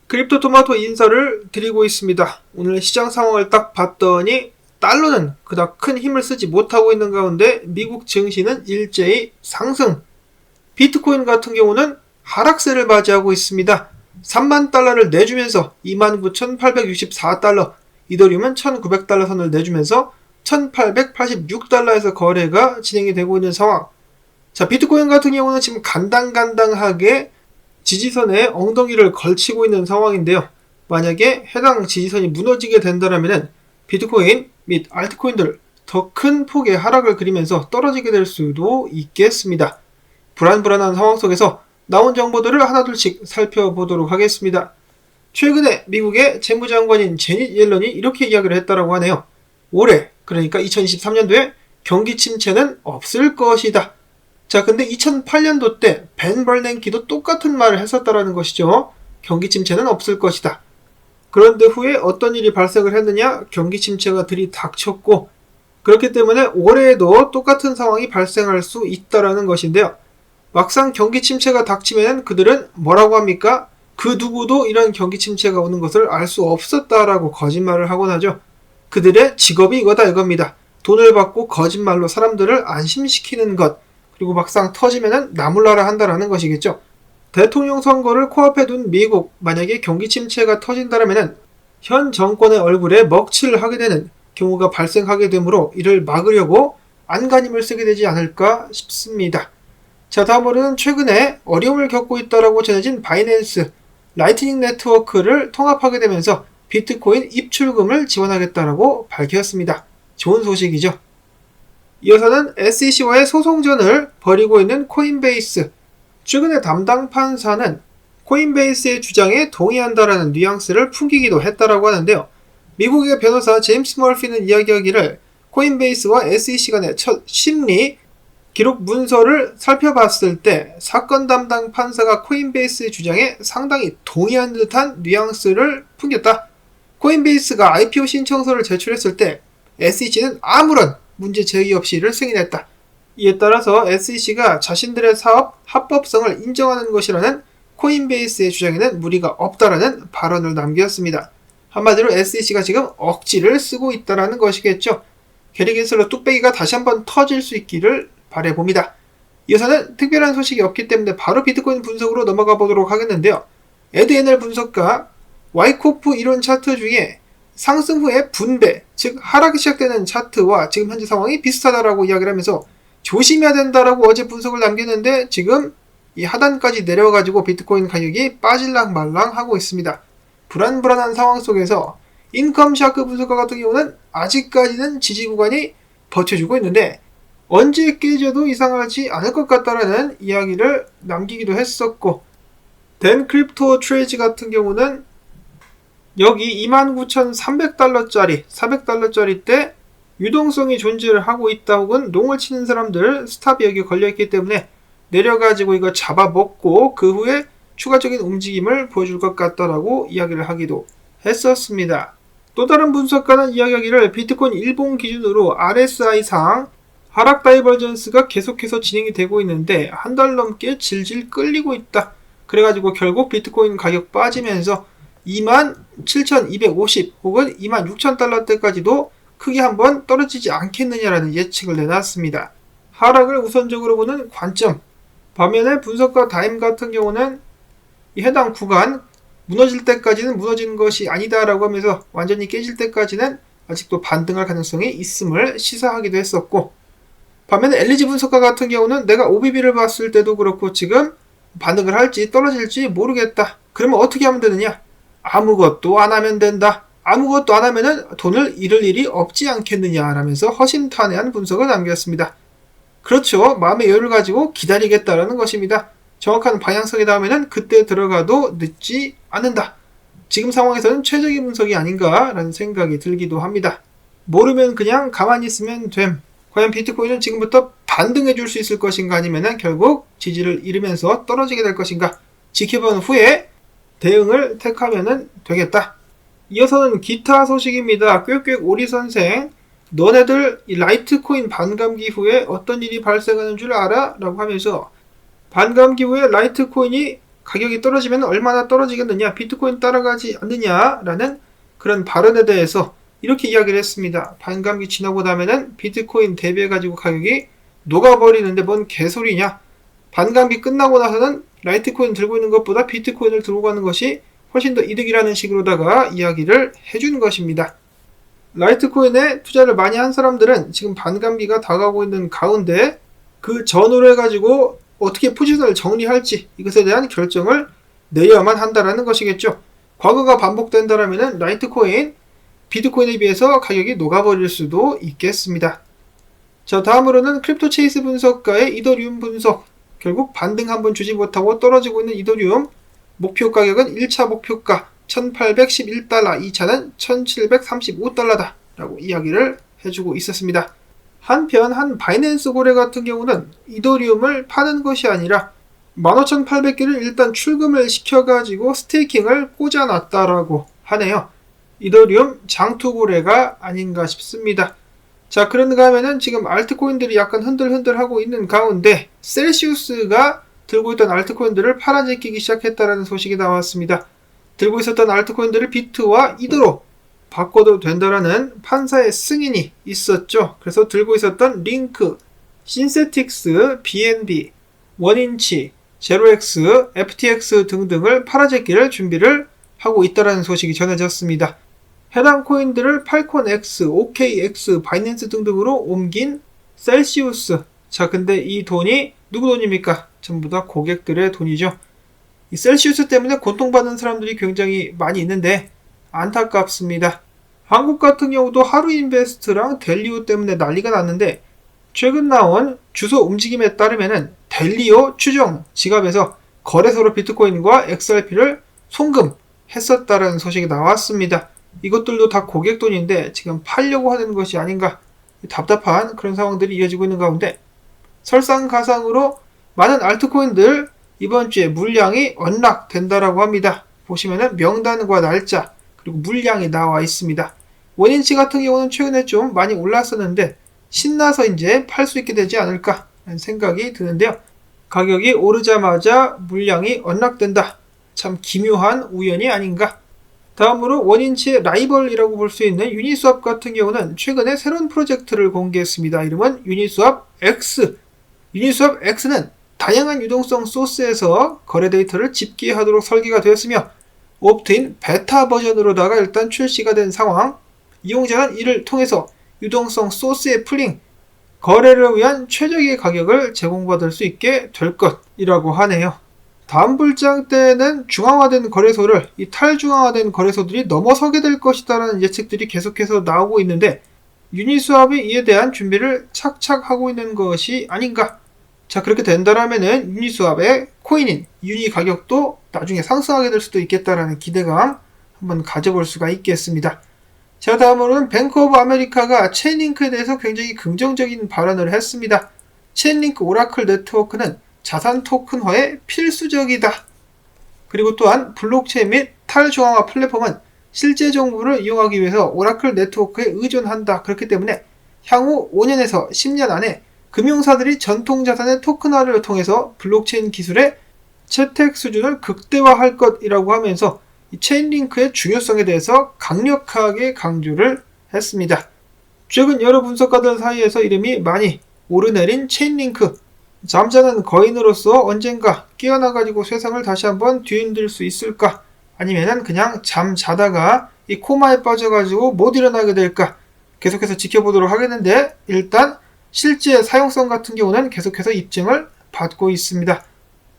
크립토토마토 인사를 드리고 있습니다. 오늘 시장 상황을 딱 봤더니 달러는 그닥 큰 힘을 쓰지 못하고 있는 가운데 미국 증시는 일제히 상승, 비트코인 같은 경우는 하락세를 맞이하고 있습니다. 3만 달러를 내주면서 29,864달러, 이더리움은 1,900달러 선을 내주면서 1,886달러에서 거래가 진행이 되고 있는 상황. 자, 비트코인 같은 경우는 지금 간당간당하게 지지선에 엉덩이를 걸치고 있는 상황인데요. 만약에 해당 지지선이 무너지게 된다면 비트코인 및 알트코인들 더 큰 폭의 하락을 그리면서 떨어지게 될 수도 있겠습니다. 불안불안한 상황 속에서 나온 정보들을 하나둘씩 살펴보도록 하겠습니다. 최근에 미국의 재무장관인 제닛 옐런이 이렇게 이야기를 했다라고 하네요. 올해, 그러니까 2023년도에 경기 침체는 없을 것이다. 자, 근데 2008년도 때 벤 벌냉키도 똑같은 말을 했었다라는 것이죠. 경기 침체는 없을 것이다. 그런데 후에 어떤 일이 발생을 했느냐? 경기 침체가 들이닥쳤고, 그렇기 때문에 올해에도 똑같은 상황이 발생할 수 있다라는 것인데요. 막상 경기 침체가 닥치면 그들은 뭐라고 합니까? 그 누구도 이런 경기 침체가 오는 것을 알 수 없었다라고 거짓말을 하곤 하죠. 그들의 직업이 이거다 이겁니다. 돈을 받고 거짓말로 사람들을 안심시키는 것, 그리고 막상 터지면은 나몰라라 한다라는 것이겠죠. 대통령 선거를 코앞에 둔 미국, 만약에 경기 침체가 터진다면 현 정권의 얼굴에 먹칠을 하게 되는 경우가 발생하게 되므로 이를 막으려고 안간힘을 쓰게 되지 않을까 싶습니다. 자, 다음으로는 최근에 어려움을 겪고 있다라고 전해진 바이낸스 라이트닝 네트워크를 통합하게 되면서 비트코인 입출금을 지원하겠다라고 밝혔습니다. 좋은 소식이죠. 이어서는 SEC와의 소송전을 벌이고 있는 코인베이스. 최근에 담당 판사는 코인베이스의 주장에 동의한다라는 뉘앙스를 풍기기도 했다라고 하는데요. 미국의 변호사 제임스 머피는 이야기하기를 코인베이스와 SEC 간의 첫 심리 기록 문서를 살펴봤을 때 사건 담당 판사가 코인베이스의 주장에 상당히 동의한 듯한 뉘앙스를 풍겼다. 코인베이스가 IPO 신청서를 제출했을 때 SEC는 아무런 문제 제기 없이 이를 승인했다. 이에 따라서 SEC가 자신들의 사업 합법성을 인정하는 것이라는 코인베이스의 주장에는 무리가 없다라는 발언을 남겼습니다. 한마디로 SEC가 지금 억지를 쓰고 있다라는 것이겠죠. 게리겐슬러 뚝배기가 다시 한번 터질 수 있기를 바라봅니다. 이어서는 특별한 소식이 없기 때문에 바로 비트코인 분석으로 넘어가 보도록 하겠는데요. 에드NL 분석가 와이코프 이론 차트 중에 상승 후에 분배, 즉 하락이 시작되는 차트와 지금 현재 상황이 비슷하다라고 이야기를 하면서 조심해야 된다라고 어제 분석을 남겼는데 지금 이 하단까지 내려가지고 비트코인 가격이 빠질랑 말랑 하고 있습니다. 불안불안한 상황 속에서 인컴샤크 분석가 같은 경우는 아직까지는 지지 구간이 버텨주고 있는데 언제 깨져도 이상하지 않을 것 같다라는 이야기를 남기기도 했었고, 댄 크립토 트레이지 같은 경우는 여기 29,300달러짜리 400달러짜리 때 유동성이 존재를 하고 있다 혹은 농을 치는 사람들 스탑이 여기 걸려있기 때문에 내려가지고 이거 잡아먹고 그 후에 추가적인 움직임을 보여줄 것 같다라고 이야기를 하기도 했었습니다. 또 다른 분석가는 이야기하기를 비트코인 일본 기준으로 RSI상 하락 다이버전스가 계속해서 진행이 되고 있는데 한 달 넘게 질질 끌리고 있다. 그래가지고 결국 비트코인 가격 빠지면서 27,250 혹은 26,000달러대까지도 크게 한번 떨어지지 않겠느냐라는 예측을 내놨습니다. 하락을 우선적으로 보는 관점. 반면에 분석가 다임 같은 경우는 이 해당 구간 무너질 때까지는 무너지는 것이 아니다라고 하면서 완전히 깨질 때까지는 아직도 반등할 가능성이 있음을 시사하기도 했었고, 반면에 LG 분석가 같은 경우는 내가 OBB를 봤을 때도 그렇고 지금 반등을 할지 떨어질지 모르겠다. 그러면 어떻게 하면 되느냐? 아무것도 안 하면 된다. 아무것도 안 하면은 돈을 잃을 일이 없지 않겠느냐라면서 허심탄회한 분석을 남겼습니다. 그렇죠. 마음의 여유를 가지고 기다리겠다라는 것입니다. 정확한 방향성이 나오면은 그때 들어가도 늦지 않는다. 지금 상황에서는 최적의 분석이 아닌가라는 생각이 들기도 합니다. 모르면 그냥 가만히 있으면 됨. 과연 비트코인은 지금부터 반등해 줄 수 있을 것인가 아니면 결국 지지를 잃으면서 떨어지게 될 것인가 지켜본 후에 대응을 택하면 되겠다. 이어서는 기타 소식입니다. 꾀꾀 오리 선생, 너네들 이 라이트코인 반감기 후에 어떤 일이 발생하는 줄 알아? 라고 하면서 반감기 후에 라이트코인이 가격이 떨어지면 얼마나 떨어지겠느냐, 비트코인 따라가지 않느냐라는 그런 발언에 대해서 이렇게 이야기를 했습니다. 반감기 지나고 나면은 비트코인 대비해가지고 가격이 녹아버리는데 뭔 개소리냐. 반감기 끝나고 나서는 라이트코인 들고 있는 것보다 비트코인을 들고 가는 것이 훨씬 더 이득이라는 식으로다가 이야기를 해주는 것입니다. 라이트코인에 투자를 많이 한 사람들은 지금 반감기가 다가오고 있는 가운데 그 전후로 해가지고 어떻게 포지션을 정리할지 이것에 대한 결정을 내려야만 한다라는 것이겠죠. 과거가 반복된다라면 라이트코인, 비트코인에 비해서 가격이 녹아버릴 수도 있겠습니다. 자, 다음으로는 크립토 체이스 분석가의 이더리움 분석. 결국 반등 한번 주지 못하고 떨어지고 있는 이더리움. 목표 가격은 1차 목표가 1811달러, 2차는 1735달러다 라고 이야기를 해주고 있었습니다. 한편 한 바이낸스 고래 같은 경우는 이더리움을 파는 것이 아니라 15,800개를 일단 출금을 시켜가지고 스테이킹을 꽂아놨다라고 하네요. 이더리움 장투고래가 아닌가 싶습니다. 자, 그런가 하면은 지금 알트코인들이 약간 흔들흔들하고 있는 가운데 셀시우스가 들고 있던 알트코인들을 팔아제끼기 시작했다는 소식이 나왔습니다. 들고 있었던 알트코인들을 비트와 이더로 바꿔도 된다라는 판사의 승인이 있었죠. 그래서 들고 있었던 링크, 신세틱스, BNB, 원인치, 제로엑스, FTX 등등을 팔아제끼를 준비를 하고 있다는 소식이 전해졌습니다. 해당 코인들을 팔콘X, OKX, 바이낸스 등등으로 옮긴 셀시우스. 자, 근데 이 돈이 누구 돈입니까? 전부 다 고객들의 돈이죠. 이 셀시우스 때문에 고통받는 사람들이 굉장히 많이 있는데 안타깝습니다. 한국 같은 경우도 하루인베스트랑 델리오 때문에 난리가 났는데 최근 나온 주소 움직임에 따르면은 델리오 추정 지갑에서 거래소로 비트코인과 XRP를 송금했었다라는 소식이 나왔습니다. 이것들도 다 고객 돈인데 지금 팔려고 하는 것이 아닌가, 답답한 그런 상황들이 이어지고 있는 가운데 설상가상으로 많은 알트코인들 이번 주에 물량이 언락된다라고 합니다. 보시면은 명단과 날짜 그리고 물량이 나와 있습니다. 원인치 같은 경우는 최근에 좀 많이 올랐었는데 신나서 이제 팔 수 있게 되지 않을까 라는 생각이 드는데요. 가격이 오르자마자 물량이 언락된다. 참 기묘한 우연이 아닌가. 다음으로 원인치의 라이벌이라고 볼 수 있는 유니스왑 같은 경우는 최근에 새로운 프로젝트를 공개했습니다. 이름은 유니스왑 X. 유니스왑 X는 다양한 유동성 소스에서 거래 데이터를 집계하도록 설계가 되었으며 옵트인 베타 버전으로다가 일단 출시가 된 상황. 이용자는 이를 통해서 유동성 소스의 풀링, 거래를 위한 최적의 가격을 제공받을 수 있게 될 것이라고 하네요. 다음 불장 때는 중앙화된 거래소를 이 탈중앙화된 거래소들이 넘어서게 될 것이다라는 예측들이 계속해서 나오고 있는데 유니스왑이 이에 대한 준비를 착착 하고 있는 것이 아닌가. 자, 그렇게 된다라면은 유니스왑의 코인인 유니 가격도 나중에 상승하게 될 수도 있겠다라는 기대감 한번 가져볼 수가 있겠습니다. 자, 다음으로는 뱅크 오브 아메리카가 체인링크에 대해서 굉장히 긍정적인 발언을 했습니다. 체인링크 오라클 네트워크는 자산 토큰화에 필수적이다. 그리고 또한 블록체인 및 탈중앙화 플랫폼은 실제 정보를 이용하기 위해서 오라클 네트워크에 의존한다. 그렇기 때문에 향후 5년에서 10년 안에 금융사들이 전통자산의 토큰화를 통해서 블록체인 기술의 채택 수준을 극대화할 것이라고 하면서 이 체인링크의 중요성에 대해서 강력하게 강조를 했습니다. 최근 여러 분석가들 사이에서 이름이 많이 오르내린 체인링크. 잠자는 거인으로서 언젠가 깨어나가지고 세상을 다시 한번 뒤흔들 수 있을까? 아니면은 그냥 잠자다가 이 코마에 빠져가지고 못 일어나게 될까? 계속해서 지켜보도록 하겠는데 일단 실제 사용성 같은 경우는 계속해서 입증을 받고 있습니다.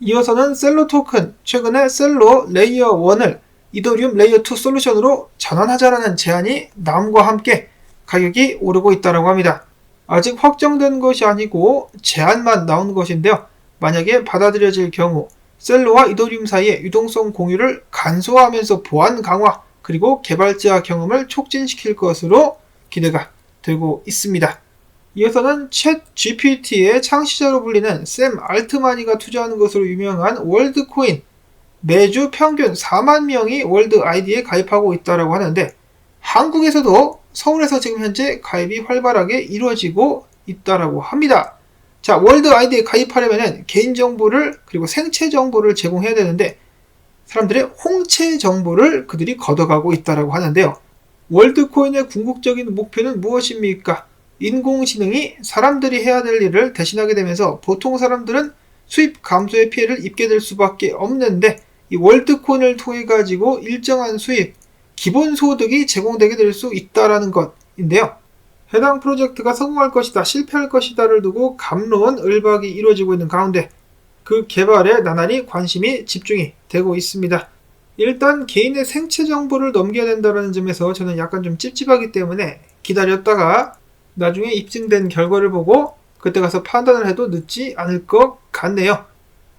이어서는 셀로 토큰. 최근에 셀로 레이어 1을 이더리움 레이어 2 솔루션으로 전환하자라는 제안이 남과 함께 가격이 오르고 있다고 합니다. 아직 확정된 것이 아니고 제안만 나온 것인데요. 만약에 받아들여질 경우 셀로와 이더리움 사이의 유동성 공유를 간소화하면서 보안 강화 그리고 개발자 경험을 촉진시킬 것으로 기대가 되고 있습니다. 이어서는 챗 GPT의 창시자로 불리는 샘 알트마니가 투자하는 것으로 유명한 월드코인. 매주 평균 4만 명이 월드 아이디에 가입하고 있다고 하는데 한국에서도 서울에서 지금 현재 가입이 활발하게 이루어지고 있다고 합니다. 자, 월드 아이디에 가입하려면 개인정보를 그리고 생체정보를 제공해야 되는데 사람들의 홍채 정보를 그들이 걷어가고 있다고 하는데요. 월드코인의 궁극적인 목표는 무엇입니까? 인공지능이 사람들이 해야 될 일을 대신하게 되면서 보통 사람들은 수입 감소의 피해를 입게 될 수밖에 없는데 이 월드코인을 통해 가지고 일정한 수입, 기본소득이 제공되게 될 수 있다는 것인데요. 해당 프로젝트가 성공할 것이다, 실패할 것이다를 두고 갑론 을박이 이루어지고 있는 가운데 그 개발에 나날이 관심이 집중이 되고 있습니다. 일단 개인의 생체 정보를 넘겨야 된다는 점에서 저는 약간 좀 찝찝하기 때문에 기다렸다가 나중에 입증된 결과를 보고 그때 가서 판단을 해도 늦지 않을 것 같네요.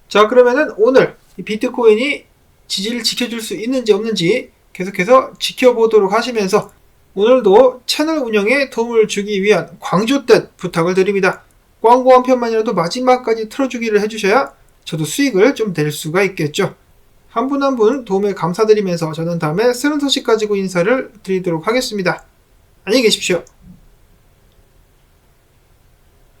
자, 그러면은 오늘 이 비트코인이 지지를 지켜줄 수 있는지 없는지 계속해서 지켜보도록 하시면서 오늘도 채널 운영에 도움을 주기 위한 광주뜻 부탁을 드립니다. 광고 한 편만이라도 마지막까지 틀어주기를 해주셔야 저도 수익을 좀 낼 수가 있겠죠. 한 분 한 분 도움에 감사드리면서 저는 다음에 새로운 소식 가지고 인사를 드리도록 하겠습니다. 안녕히 계십시오.